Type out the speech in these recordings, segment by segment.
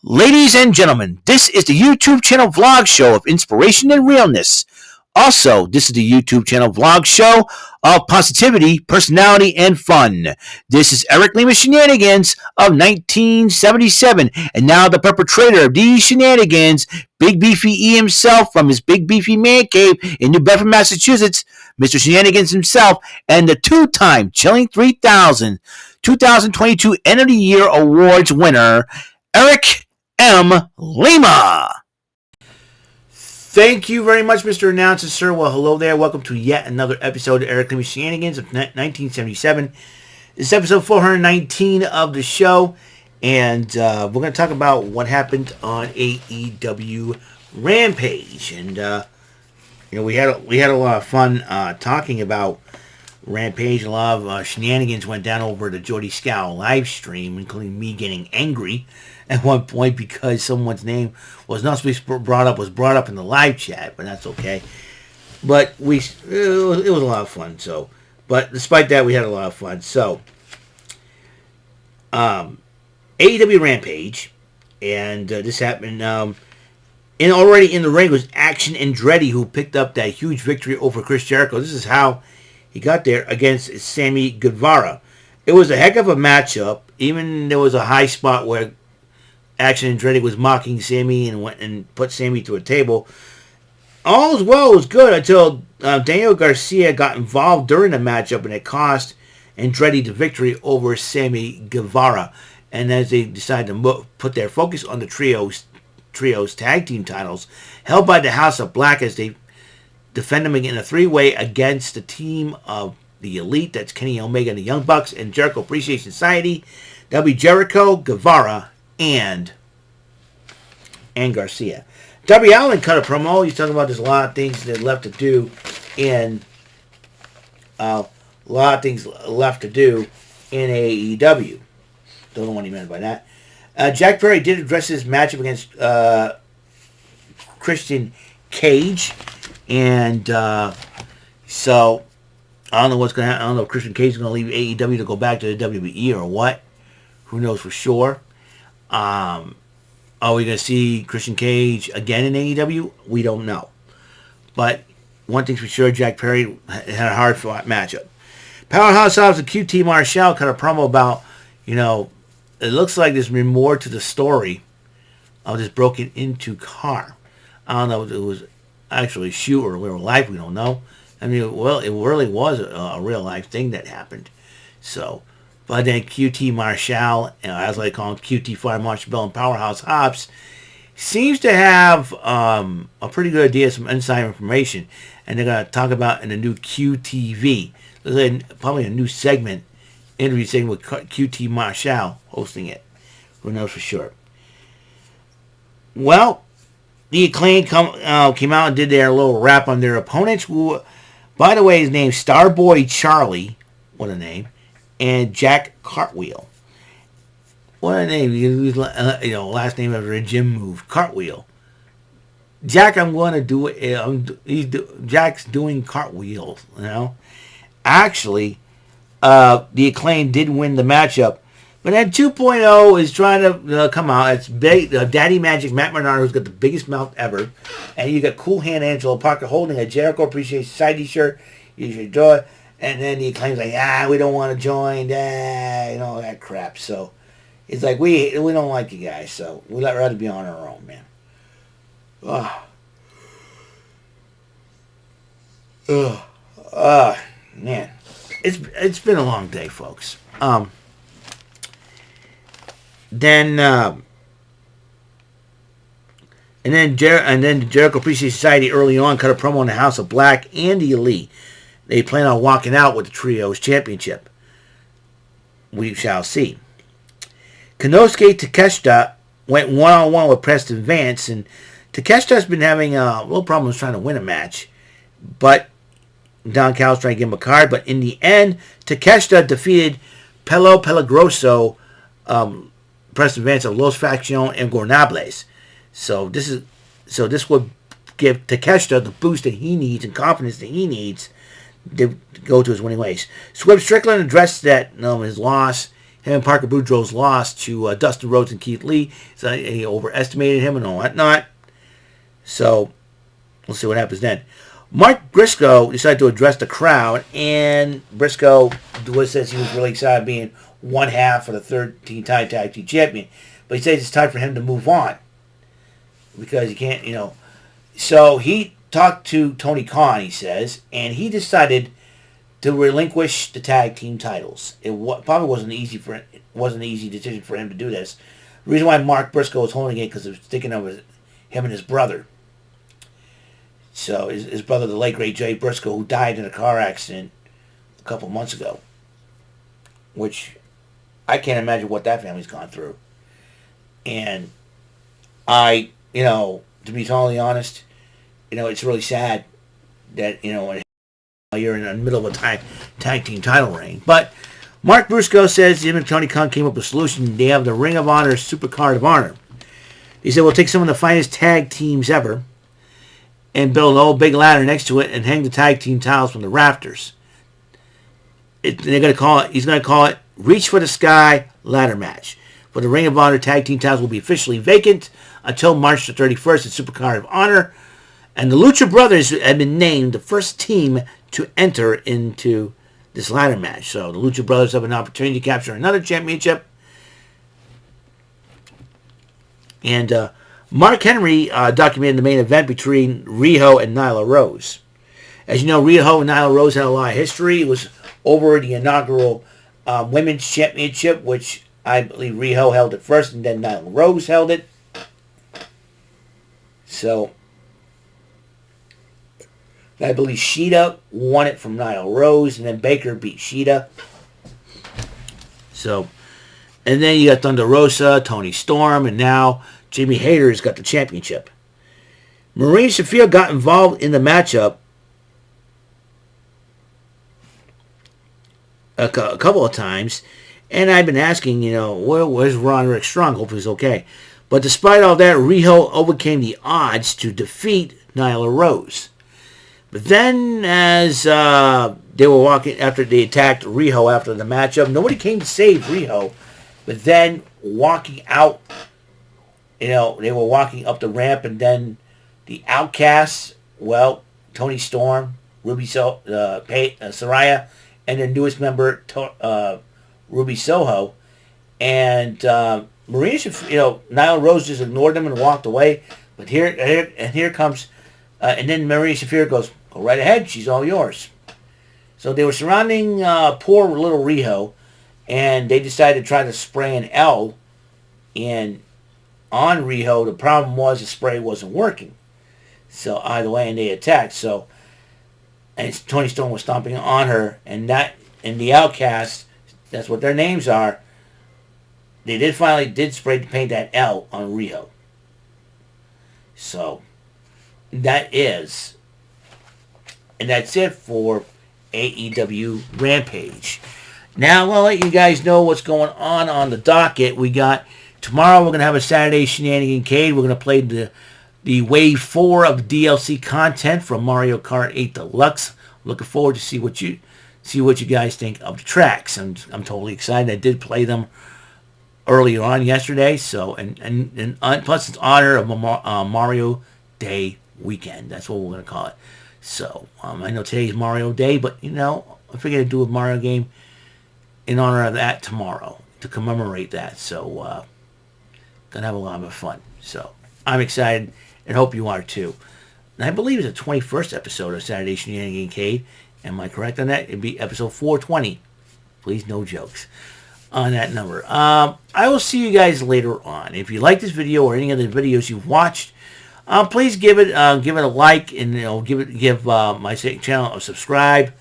Ladies and gentlemen, this is the YouTube channel vlog show of inspiration and realness. Also, this is the YouTube channel vlog show of positivity, personality, and fun. This is Eric Lima Shenanigans of 1977, and now the perpetrator of these shenanigans, Big Beefy E himself from his Big Beefy Man Cave in New Bedford, Massachusetts, Mr. Shenanigans himself, and the two-time Chilling 3000 2022 End of the Year Awards winner, Eric M. Lima. Thank you very much, Mr. Announcer, sir. Well, hello there. Welcome to yet another episode of Eric Lima Shenanigans of 1977. This is episode 419 of the show, and we're going to talk about what happened on AEW Rampage. And we had a lot of fun talking about Rampage. A lot of shenanigans went down over the Jordy Scowl live stream, including me getting angry at one point because someone's name was not supposed to be brought up in the live chat, but that's okay. But it was a lot of fun. So, but despite that, we had a lot of fun. So, AEW Rampage, and this happened. And already in the ring was Action Andretti, who picked up that huge victory over Chris Jericho. This is how he got there against Sammy Guevara. It was a heck of a matchup. Even there was a high spot where Action Andretti was mocking Sammy and went and put Sammy to a table. All was well, was good until Daniel Garcia got involved during the matchup, and it cost Andretti the victory over Sammy Guevara. And as they decided to put their focus on the trios tag team titles, held by the House of Black as they defend them in a three-way against the team of the Elite. That's Kenny Omega and the Young Bucks and Jericho Appreciation Society. That'll be Jericho, Guevara, and Garcia. Darby Allin cut a promo. He's talking about there's a lot of things that left to do in AEW. Don't know what he meant by that. Jack Perry did address his matchup against Christian Cage, and so I don't know what's going to happen. I don't know if Christian Cage is going to leave AEW to go back to the WWE or what. Who knows for sure. Are we going to see Christian Cage again in AEW? We don't know. But one thing's for sure, Jack Perry had a hard-fought matchup. Powerhouse Hobbs and QT Marshall cut a promo about, it looks like there's been more to the story of this broken into car. I don't know if it was actually a shoot or real life. We don't know. I mean, well, it really was a real-life thing that happened. So, but then QT Marshall, as I call him, QT Fire Marshall Bell and Powerhouse Hobbs, seems to have a pretty good idea, some inside information, and they're going to talk about in the new QTV. Probably a new segment, interview segment with QT Marshall hosting it. Who knows for sure? Well, the Acclaim came out and did their little rap on their opponents, who, by the way, his name's Starboy Charlie. What a name. And Jack Cartwheel. What a name. Last name of a gym move. Cartwheel. Jack, I'm going to do it. Jack's doing cartwheels, Actually, the Acclaim did win the matchup. But then 2.0 is trying to come out. It's big, Daddy Magic, Matt Bernard, who's got the biggest mouth ever. And you got Cool Hand Angelo Parker holding a Jericho Appreciation Society shirt. You should do it. And then the Acclaim's like, we don't want to join, all that crap. So it's like, we don't like you guys, so we'd rather be on our own, man. Man. It's been a long day, folks. Then the Jericho Appreciation Society early on cut a promo on the House of Black and the Elite. They plan on walking out with the Trios Championship. We shall see. Konosuke Takeshita went one-on-one with Preston Vance, and Takeshita's been having little problems trying to win a match, but Don Callis trying to give him a card, but in the end, Takeshita defeated Pelo Pelagroso, Preston Vance of Los Facción Ingobernables. So this would give Takeshita the boost that he needs and confidence that he needs to go to his winning ways. Swerve Strickland addressed that his loss. him and Parker Boudreaux's loss to Dustin Rhodes and Keith Lee. So he overestimated him and all whatnot. So we'll see what happens then. Mark Briscoe decided to address the crowd, and Briscoe says he was really excited being one half of the 13 tag team champion. But he says it's time for him to move on because he can't, So he talked to Tony Khan, he says, and he decided to relinquish the tag team titles. It probably wasn't an easy decision for him to do this. The reason why Mark Briscoe was holding it because it was thinking of him and his brother. So his brother, the late great Jay Briscoe, who died in a car accident a couple months ago, which I can't imagine what that family's gone through. And to be totally honest, it's really sad that, you're in the middle of a tag team title reign. But Mark Briscoe says him and Tony Khan came up with a solution. They have the Ring of Honor Super Card of Honor. He said, we'll take some of the finest tag teams ever and build an old big ladder next to it and hang the tag team titles from the rafters. He's going to call it Reach for the Sky Ladder Match. For the Ring of Honor tag team titles will be officially vacant until March the 31st at Super Card of Honor. And the Lucha Brothers have been named the first team to enter into this ladder match. So the Lucha Brothers have an opportunity to capture another championship. And Mark Henry documented the main event between Riho and Nyla Rose. As you know, Riho and Nyla Rose had a lot of history. It was over the inaugural Women's Championship, which I believe Riho held it first, and then Nyla Rose held it. So I believe Shida won it from Nyla Rose, and then Baker beat Shida. So, and then you got Thunder Rosa, Toni Storm, and now Jamie Hayter's got the championship. Marina Shafir got involved in the matchup a couple of times, and I've been asking, where's Roderick Strong? Hopefully he's okay. But despite all that, Riho overcame the odds to defeat Nyla Rose. But then, as they were walking, after they attacked Riho after the matchup, nobody came to save Riho. But then, walking out, they were walking up the ramp, and then the Outcasts, Toni Storm, Ruby Saraya, and their newest member, Ruby Soho, and Marina, Nyla Rose just ignored them and walked away. But here comes, and then Marina Shafir goes, go right ahead, she's all yours. So they were surrounding poor little Riho, and they decided to try to spray an L on Riho. The problem was the spray wasn't working. So either way, and they attacked. So, and Toni Storm was stomping on her, and the Outcasts, that's what their names are. They finally spray paint that L on Riho. So that's it for AEW Rampage. Now, I'll let you guys know what's going on the docket. We got, tomorrow we're going to have a Saturday Shenanigans Cade. We're going to play the Wave 4 of the DLC content from Mario Kart 8 Deluxe. Looking forward to see what you guys think of the tracks. I'm totally excited. I did play them earlier on yesterday. So, and plus it's honor of Mario Day weekend. That's what we're going to call it. So, I know today's Mario Day, but, I figured I'd do a Mario game in honor of that tomorrow to commemorate that. So, gonna have a lot of fun. So, I'm excited and hope you are too. And I believe it's the 21st episode of Saturday Shenanigans Cade. Am I correct on that? It'd be episode 420. Please, no jokes on that number. I will see you guys later on. If you like this video or any other videos you've watched, please give it a like, and give my channel a subscribe,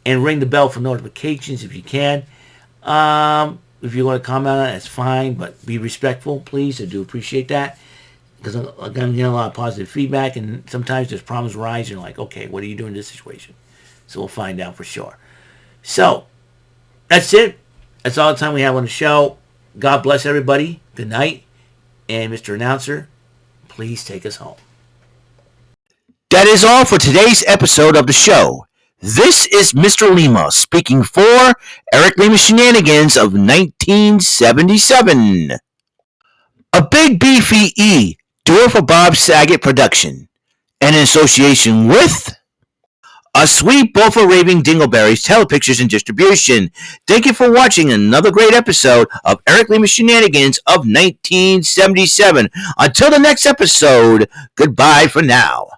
and ring the bell for notifications if you can. If you want to comment on it, that's fine, but be respectful, please. I do appreciate that, because I'm getting a lot of positive feedback, and sometimes there's problems arise, and you're like, okay, what are you doing in this situation? So we'll find out for sure. So, that's it. That's all the time we have on the show. God bless everybody. Good night. And Mr. Announcer, please take us home. That is all for today's episode of the show. This is Mr. Lima speaking for Eric Lima Shenanigans of 1977. A Big Beefy E, doer for Bob Saget Production, and in association with A Sweet Bowl for Raving Dingleberries Telepictures and Distribution. Thank you for watching another great episode of Eric Lima Shenanigans of 1977. Until the next episode, goodbye for now.